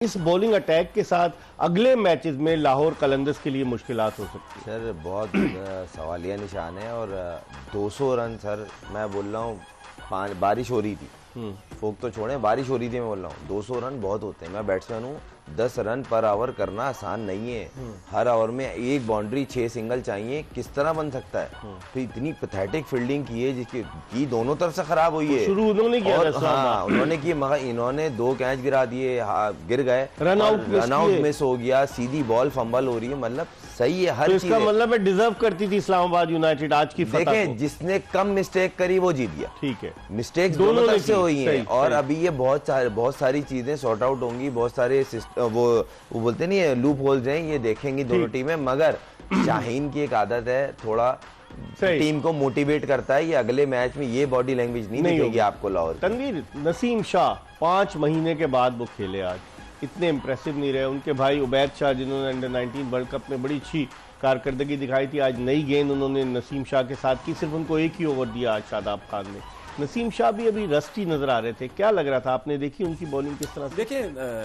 इस bowling attack के साथ अगले मैचेस में लाहौर कलंदर्स के लिए मुश्किलात हो सकती है। सर बहुत सवालिया निशान है और 200 रन सर मैं बोल रहा हूँ। बारिश हो रही थी, फोक तो छोड़े, बारिश हो रही थी, मैं बोल रहा हूँ 200 रन बहुत होते हैं। मैं बैट्समैन हूँ, 10 रन पर ओवर करना आसान नहीं है। हर ओवर में एक बाउंड्री 6 सिंगल चाहिए, किस तरह बन सकता है। तो इतनी पैथेटिक फील्डिंग की है जिसकी की दोनों तरफ से खराब हुई है। शुरू उन्होंने किया, हाँ उन्होंने की, मगर इन्होंने 2 कैच गिरा दिए, गिर गए, रन आउट मिस हो गया, सीधी बॉल फंबल हो रही है। मतलब सही है हर तो चीज। इसका मतलब है डिजर्व करती थी इस्लामाबाद यूनाइटेड आज की फतह देखें को। जिसने कम मिस्टेक करी वो जीत गया। ठीक है, मिस्टेक्स दोनों तरफ से हुई हैं और सही। अभी ये बहुत सारी चीजें सॉर्ट आउट होंगी, बहुत सारे वो बोलते नहीं है लूप होल्स हैं, ये देखेंगी दोनों टीमें। मगर शाहीन की एक आदत है, थोड़ा टीम को मोटिवेट करता है। ये अगले मैच में ये बॉडी लैंग्वेज नहीं दिखेगी आपको लाहौर। तनवीर, नसीम शाह 5 महीने के बाद वो खेले, आज इतने इंप्रेसिव नहीं रहे। उनके भाई उबैद शाह जिन्होंने अंडर 19 वर्ल्ड कप में बड़ी अच्छी कारकर्दगी दिखाई थी, आज नई गेंद उन्होंने नसीम शाह के साथ की, सिर्फ उनको एक ही ओवर दिया आज शादाब खान ने। नसीम शाह भी अभी रस्टी नजर आ रहे थे, क्या लग रहा था, आपने देखी उनकी बॉलिंग किस तरह से? देखिए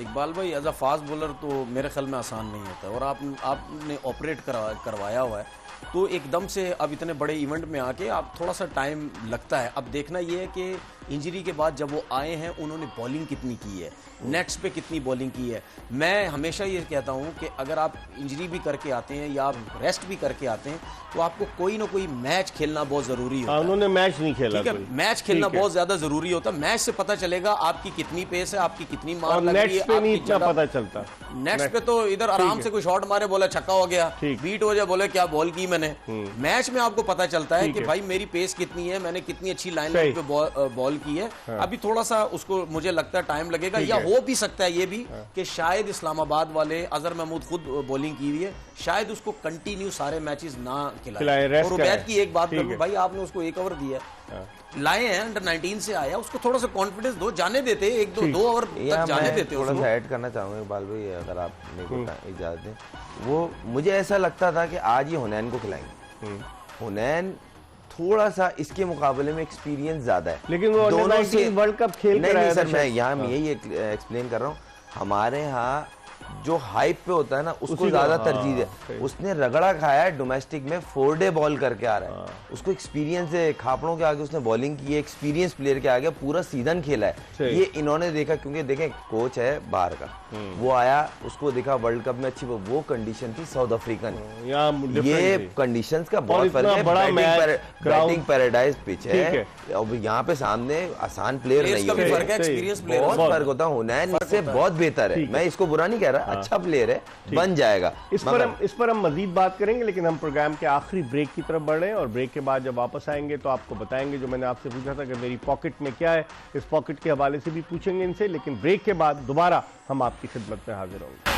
इकबाल भाई, एज अ फास्ट बॉलर तो मेरे ख्याल में आसान नहीं होता और आपने ऑपरेट करवाया हुआ है, तो एकदम से अब इतने बड़े इवेंट में आके आप थोड़ा सा टाइम लगता है। अब देखना ये है कि इंजरी के बाद जब वो आए हैं उन्होंने बॉलिंग कितनी की है, नेट्स पे कितनी बॉलिंग की है। मैं हमेशा ये कहता हूँ कि अगर आप इंजरी भी करके आते हैं या आप रेस्ट भी करके आते हैं तो आपको कोई ना कोई मैच खेलना बहुत ज़रूरी होता है। उन्होंने मैच नहीं खेला, ठीक है, मैच खेलना बहुत ज़्यादा ज़रूरी होता है। मैच से पता चलेगा आपकी कितनी पेस है, आपकी कितनी मार लग रही है, नहीं इतना पता चलता। नेक्स्ट पे तो इधर आराम से कोई शॉट मारे, बोला छक्का हो गया, बीट हो जाए, बोले क्या बॉल की मैंने। मैच में आपको पता चलता है कि भाई मेरी पेस कितनी है, मैंने कितनी अच्छी लाइन पे बॉल की है। अभी थोड़ा सा उसको मुझे लगता है टाइम लगेगा, या हो भी सकता है ये भी कि शायद इस्लामाबाद वाले अजहर महमूद खुद बॉलिंग की हुई है, शायद उसको कंटिन्यू सारे मैचेस ना खिलाए। और उबैद की एक बात करूं भाई, आपने उसको 1 ओवर दिया, लाए हैं, अंडर 19 से आया, उसको थोड़ा सा कॉन्फिडेंस दो, जाने देते, 1-2 ओवर तक जाने देते। थोड़ा सा ऐड करना चाहूंगा इकबाल भाई, अगर आप इजाजत दें। वो मुझे ऐसा लगता था कि आज ये हुनैन को खिलाएंगे। हुनैन थोड़ा सा इसके मुकाबले में एक्सपीरियंस ज्यादा है, लेकिन वो दोनों से वर्ल्ड कप खेल कर नहीं सर, मैं यहाँ यही एक्सप्लेन कर रहा हूँ। हमारे यहाँ जो हाइप पे होता है ना उसको ज्यादा तरजीह है। उसने रगड़ा खाया है डोमेस्टिक में, 4 डे बॉल करके आ रहा है, उसको एक्सपीरियंस है, खापड़ों के आगे उसने बॉलिंग की है, एक्सपीरियंस प्लेयर के आगे पूरा सीजन खेला है। ये इन्होंने देखा, क्योंकि देखें कोच है बाहर का, वो आया, उसको देखा वर्ल्ड कप में अच्छी, वो कंडीशन थी साउथ अफ्रीकन, ये कंडीशंस का बहुत फर्क है। बैटिंग पैराडाइज पिच है, अब यहाँ पे सामने आसान प्लेयर नहीं है, बहुत फर्क होता है। हुनैन इससे बहुत बेहतर है, मैं इसको बुरा नहीं कह रहा, अच्छा प्लेयर है, बन जाएगा। इस पर हम मजीद बात करेंगे, लेकिन हम प्रोग्राम के आखिरी ब्रेक की तरफ बढ़ रहे हैं और ब्रेक के बाद जब वापस आएंगे तो आपको बताएंगे जो मैंने आपसे पूछा था कि मेरी पॉकेट में क्या है, इस पॉकेट के हवाले से भी पूछेंगे इनसे। लेकिन ब्रेक के बाद दोबारा हम आपकी खिदमत में हाजिर होंगे।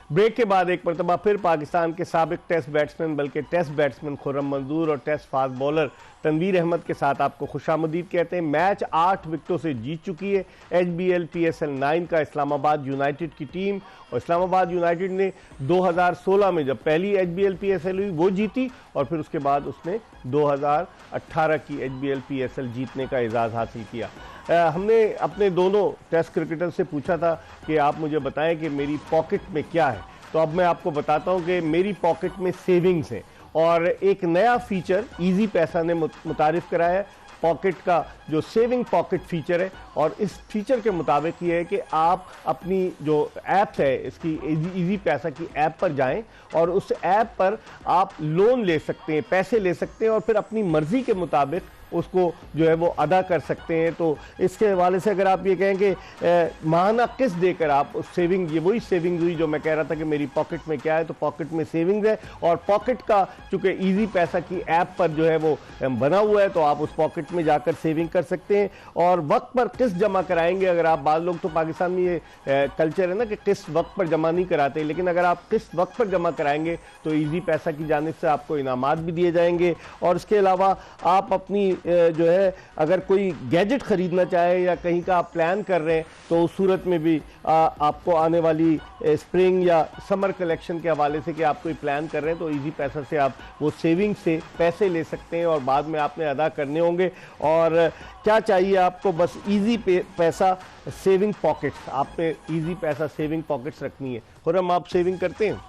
ब्रेक के बाद एक मरतबा फिर पाकिस्तान के साबिक टेस्ट बैट्समैन, बल्कि टेस्ट बैट्समैन खुर्रम मंजूर और test fast bowler Tanveer Ahmed के साथ आपको खुशामदीद कहते हैं। मैच 8 विकेटों से जीत चुकी है HBL PSL 9 का इस्लामाबाद यूनाइटेड की टीम, और इस्लामाबाद यूनाइटेड ने 2016 में जब पहली HBL PSL हुई वो जीती, और फिर उसके बाद उसने 2018 की HBL PSL जीतने का एजाज़ हासिल किया। हमने अपने दोनों टेस्ट क्रिकेटर से पूछा था कि आप मुझे बताएं कि मेरी पॉकेट में क्या है, तो अब मैं आपको बताता हूं कि मेरी पॉकेट में सेविंग्स हैं, और एक नया फीचर इजी पैसा ने मुतारिफ कराया है, पॉकेट का जो सेविंग पॉकेट फीचर है। और इस फीचर के मुताबिक ये है कि आप अपनी जो ऐप है इसकी इजी पैसा की ऐप पर जाएं और उस ऐप पर आप लोन ले सकते हैं, पैसे ले सकते हैं, और फिर अपनी मर्जी के मुताबिक उसको जो है वो अदा कर सकते हैं। तो इसके हवाले से अगर आप ये कहें कि माहाना किस्त देकर आप सेविंग, ये वही सेविंग हुई जो मैं कह रहा था कि मेरी पॉकेट में क्या है, तो पॉकेट में सेविंग्स है। और पॉकेट का चूंकि इजी पैसा की ऐप पर जो है वो बना हुआ है, तो आप उस पॉकेट में जाकर सेविंग कर सकते हैं और वक्त पर किस्त जमा कराएंगे। अगर आप, बाद लोग तो पाकिस्तान में ये कल्चर है ना कि किस्त वक्त पर जमा नहीं कराते, लेकिन अगर आप किस्त वक्त पर जमा कराएंगे तो इजी पैसा की जानिब से आपको इनामात भी दिए जाएंगे। और इसके अलावा आप अपनी जो है अगर कोई गैजेट खरीदना चाहे या कहीं का आप प्लान कर रहे हैं तो उस सूरत में भी आपको आने वाली स्प्रिंग या समर कलेक्शन के हवाले से कि आप कोई प्लान कर रहे हैं तो इजी पैसा से आप वो सेविंग से पैसे ले सकते हैं और बाद में आपने अदा करने होंगे। और क्या चाहिए आपको, बस इजी पैसा सेविंग पॉकेट्स, आप पे इजी पैसा सेविंग पॉकेट्स रखनी है। खुर्रम, आप सेविंग करते हैं?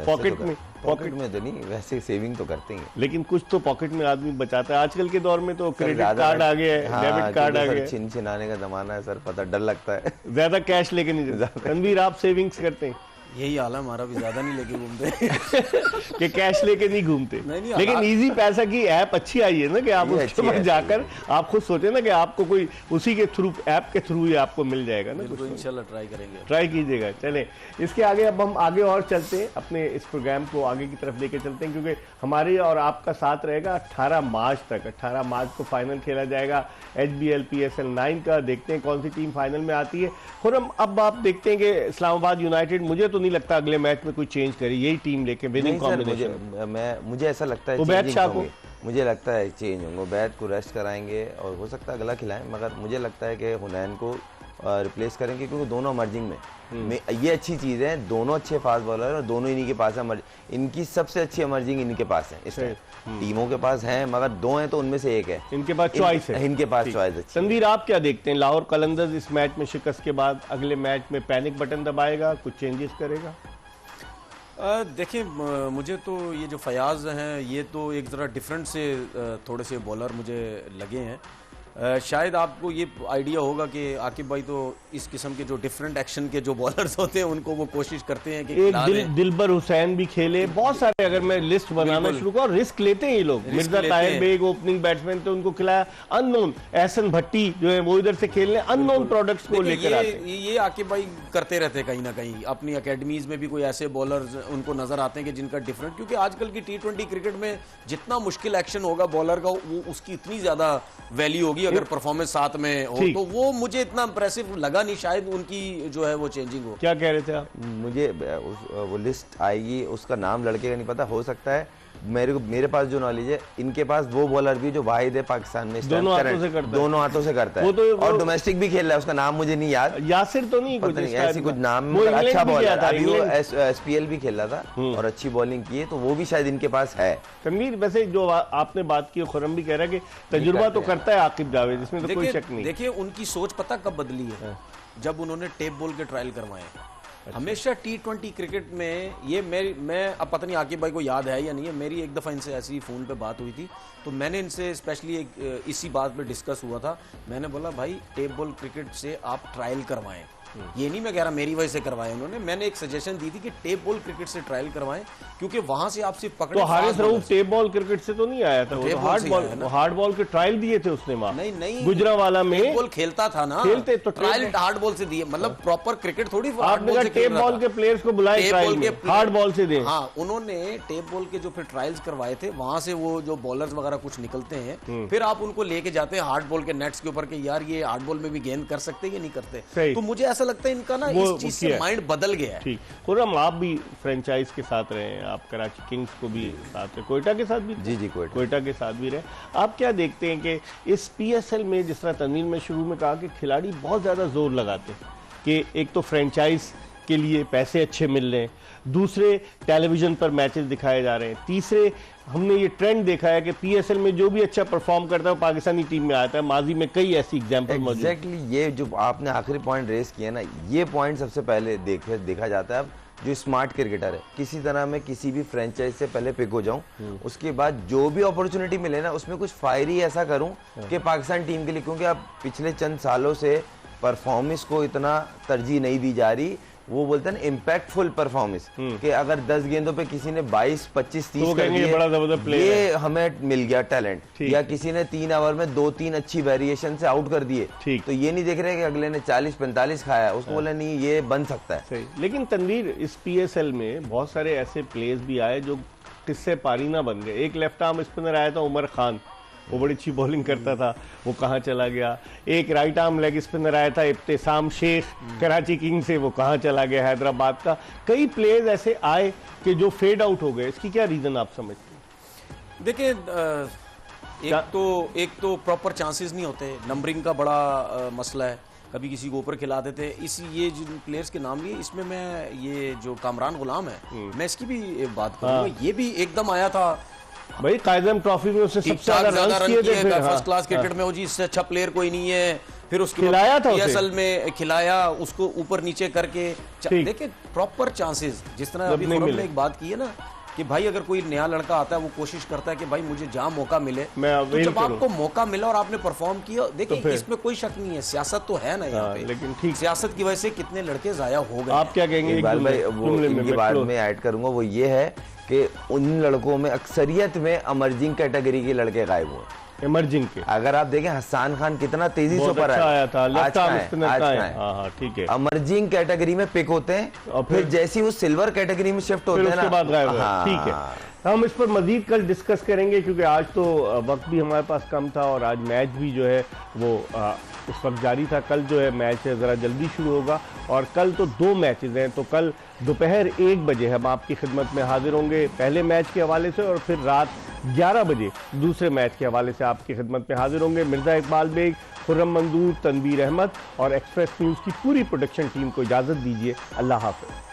पॉकेट में तो नहीं, वैसे सेविंग तो करते हैं, लेकिन कुछ तो पॉकेट में आदमी बचाता है। आजकल के दौर में तो क्रेडिट कार्ड आ गया है, डेबिट कार्ड आ गया है, छिन छिनाने का जमाना है सर, पता डर लगता है। ज्यादा कैश लेके नहीं जाता। तनवीर, आप सेविंग्स करते हैं? यही हाल है हमारा भी, ज्यादा नहीं लेके घूमते कि कैश लेके नहीं घूमते। नहीं, लेकिन इजी पैसा की ऐप अच्छी आई है ना कि आप उसमें जाकर आप खुद सोचे ना कि आपको कोई उसी के थ्रू, ऐप के थ्रू ही आपको मिल जाएगा ना। बिल्कुल, इंशाल्लाह ट्राई करेंगे, ट्राई कीजिएगा। चले इसके आगे अब हम आगे और चलते हैं, अपने इस प्रोग्राम को आगे की तरफ लेके चलते हैं, क्योंकि हमारे और आपका साथ रहेगा 18 मार्च तक। 18 मार्च को फाइनल खेला जाएगा HBL PSL 9 का। देखते हैं कौन सी टीम फाइनल में आती है। खुर्रम, अब आप देखते हैं कि इस्लामाबाद यूनाइटेड, मुझे तो नहीं लगता अगले मैच में कोई चेंज करे, यही टीम लेके विनिंग कॉम्बिनेशन। मुझे ऐसा लगता है उबैद शाह को, मुझे लगता है चेंज होंगे, उबैद को रेस्ट कराएंगे और हो सकता है अगला खिलाएं, मगर मुझे लगता है कि हुनैन को रिप्लेस करेंगे, क्योंकि दोनों इमर्जिंग में ये अच्छी चीज़ है, दोनों अच्छे फास्ट बॉलर और दोनों इन्हीं के पास है। इनकी सबसे अच्छी इमर्जिंग इन्हीं के पास है। इस टीमों के पास है, मगर दो हैं तो उनमें से एक है इनके पास चॉइस है, इनके पास चॉइस है। तनवीर, आप क्या देखते हैं? लाहौर कलंदर्स इस मैच में शिकस्त के बाद अगले मैच में पैनिक बटन दबाएगा, कुछ चेंजेस करेगा? देखिए, मुझे तो ये जो फयाज हैं ये तो एक ज़रा डिफरेंट से थोड़े से बॉलर मुझे लगे हैं। शायद आपको ये आइडिया होगा कि आकिब भाई तो इस किस्म के जो डिफरेंट एक्शन के जो बॉलर्स होते हैं उनको वो कोशिश करते हैं कि एक दिलबर हुसैन भी खेले, बहुत सारे, अगर मैं लिस्ट बनाना शुरू करूं, रिस्क लेते हैं ये लोग। मिर्जा ताहिर बेग ओपनिंग बैट्समैन थे, उनको खिलाया अननोन। एहसन भट्टी जो है वो इधर से खेलने अननोन प्रोडक्ट्स को लेकर आते हैं। ये आकिब भाई करते रहते हैं कहीं ना कहीं, अपनी अकेडमीज में भी कोई ऐसे बॉलर्स उनको नजर आते हैं कि जिनका डिफरेंट, क्योंकि आजकल की T20 क्रिकेट में जितना मुश्किल एक्शन होगा बॉलर का, वो उसकी इतनी ज्यादा वैल्यू होगी अगर परफॉर्मेंस साथ में हो। तो वो मुझे इतना इंप्रेसिव लगा नहीं, शायद उनकी जो है वो चेंजिंग हो। क्या कह रहे थे आप? मुझे वो लिस्ट आएगी, उसका नाम लड़के का नहीं पता, हो सकता है मेरे पास जो नॉलेज है, इनके पास वो बॉलर भी जो वाहिद है पाकिस्तान में, दोनों हाथों से करता है और डोमेस्टिक भी खेल रहा है। उसका नाम मुझे नहीं याद, यासिर तो नहीं, पता नहीं, ऐसी कुछ नाम, अच्छा बॉलर, अभी वो SPL भी खेल रहा था और अच्छी बॉलिंग की है, तो वो भी शायद इनके पास है। तनवीर, वैसे जो आपने बात की, खुर्रम भी कह रहा है कि तजुर्बा तो करता है आकिब जावेद, इसमें तो कोई शक नहीं। देखिए, उनकी सोच पता कब बदली है, जब उन्होंने टेप बॉल के ट्रायल करवाए। हमेशा T20 क्रिकेट में ये मैं अब पता नहीं आकिब भाई को याद है या नहीं है, मेरी एक दफ़ा इनसे ऐसी फ़ोन पे बात हुई थी, तो मैंने इनसे स्पेशली इसी बात पे डिस्कस हुआ था। मैंने बोला भाई टेप बॉल क्रिकेट से आप ट्रायल करवाएं, ये नहीं मैं कह रहा मेरी वजह से करवाए उन्होंने, मैंने एक सजेशन दी थी कि टेप बॉल क्रिकेट से ट्रायल करवाएं, क्योंकि वहां से आप सिर्फ पकड़े। तो Haris Rauf tape ball cricket से तो नहीं आया था, वो हार्ड बॉल के ट्रायल दिए थे उसने वहां। नहीं, गुजरावाला में टेप बॉल खेलता था ना, खेलते तो ट्रायल हार्ड बॉल से दिए, मतलब प्रॉपर क्रिकेट थोड़ी आपने टेप बॉल के प्लेयर्स को बुलाए ट्रायल में, हार्ड बॉल से दें। हाँ, उन्होंने टेप बॉल के जो फिर ट्रायल्स करवाए थे, वहां से वो जो बॉलर्स वगैरह कुछ निकलते हैं, फिर आप उनको लेके जाते हैं हार्ड बॉल के नेट्स के ऊपर कि यार ये हार्ड बॉल में भी गेंद कर सकते हैं या नहीं करते। तो मुझे ऐसा लगता है इनका ना इस चीज से माइंड बदल गया है। ठीक, खुर्रम, आप भी फ्रेंचाइज के साथ रहे हैं, आप कराची किंग्स को भी साथ रहे, कोयटा के साथ भी? जी, कोयटा के साथ भी रहे। आप क्या देखते हैं कि इस PSL में, जिस तरह तनवीर में शुरू में कहा कि खिलाड़ी बहुत ज़्यादा जोर लगाते हैं कि एक तो फ्रेंचाइज के लिए पैसे अच्छे मिल रहे हैं, दूसरे टेलीविजन पर मैचेस दिखाए जा रहे हैं, तीसरे हमने ये ट्रेंड देखा है कि PSL में जो भी अच्छा परफॉर्म करता है वो पाकिस्तानी टीम में आता है। माजी में कई ऐसी एग्जांपल मौजूद हैं। एग्जैक्टली, ये जो आपने आखिरी पॉइंट रेस किया ना, ये पॉइंट सबसे पहले देखा जाता है। अब जो स्मार्ट क्रिकेटर है, किसी तरह मैं किसी भी फ्रेंचाइज से पहले पिक हो जाऊं, उसके बाद जो भी अपॉर्चुनिटी मिले ना, उसमें कुछ फायरी ऐसा करूं कि पाकिस्तान टीम के लिए, क्योंकि अब पिछले चंद सालों से परफॉर्मेंस को इतना तरजीह नहीं दी जा रही। वो बोलते हैं ना इम्पैक्टफुल परफॉर्मेंस, कि अगर 10 गेंदों पे किसी ने 22, 25, 30 तो कर दिए, बड़ा जबरदस्त प्लेयर है, ये हमें मिल गया टैलेंट, या किसी ने 3 ओवर में 2-3 अच्छी वेरिएशन से आउट कर दिए, तो ये नहीं देख रहे कि अगले ने 40-45 खाया, उसको बोला नहीं ये बन सकता है। सही। लेकिन तनवीर, इस PSL में बहुत सारे ऐसे प्लेयर्स भी आए जो किससे पारी ना बन गए। एक लेफ्ट आर्म स्पिनर आया था उमर खान, वो बड़ी अच्छी बॉलिंग करता था, वो कहाँ चला गया। एक राइट आर्म लेग स्पिनर आया था इब्तिसाम शेख कराची किंग से, वो कहाँ चला गया हैदराबाद का। कई प्लेयर्स ऐसे आए कि जो फेड आउट हो गए, इसकी क्या रीजन आप समझते हैं? देखिए, एक तो प्रॉपर चांसेस नहीं होते, नंबरिंग का बड़ा मसला है, कभी किसी को ऊपर खिला देते। ये जिन प्लेयर्स के नाम लिए, इसमें मैं ये जो कामरान गुलाम है, मैं इसकी भी बात करूंगा। ये भी एकदम आया था भाई, कायदम ट्रॉफी में उसने सबसे ज्यादा रन किए थे, फर्स्ट क्लास क्रिकेट में, वो जी इससे अच्छा प्लेयर कोई नहीं है। फिर उसके खिलाया था PSL में खिलाया उसको ऊपर नीचे करके। देखिए प्रॉपर चांसेस, जिस तरह अभी खुरम ने एक बात की है ना कि भाई अगर कोई नया लड़का आता है वो कोशिश करता है कि भाई मुझे जहां मौका मिले, तो जब आपको मौका मिला और आपने परफॉर्म किया, देखिए तो इसमें कोई शक नहीं है, सियासत तो है ना यहाँ पे, लेकिन ठीक, सियासत की वजह से कितने लड़के जाया हो गए। आप क्या कहेंगे? इनके बाद में ऐड करूंगा, वो ये है कि उन लड़कों में अक्सरियत में इमर्जिंग कैटेगरी के लड़के गायब हुए। इमर्जिंग के अगर आप देखें, हसन खान कितना तेजी से ऊपर आया था, आज ठीक है, इमर्जिंग कैटेगरी में पिक होते हैं और फिर जैसे वो सिल्वर कैटेगरी में शिफ्ट होते हैं ना, बाद गायब। ठीक है, हम इस पर मजीद कल डिस्कस करेंगे, क्योंकि आज तो वक्त भी हमारे पास कम था और आज मैच भी जो है वो इस वक्त जारी था। कल जो है मैच ज़रा जल्दी शुरू होगा और कल तो 2 मैचेस हैं, तो कल दोपहर 1 बजे हम आपकी खिदमत में हाजिर होंगे पहले मैच के हवाले से, और फिर रात 11 बजे दूसरे मैच के हवाले से आपकी खिदमत में हाजिर होंगे। मिर्ज़ा इकबाल बेग, खुर्रम मंजूर, तनवीर अहमद और एक्सप्रेस न्यूज़ की पूरी प्रोडक्शन टीम को इजाज़त दीजिए। अल्लाह हाफ़िज़।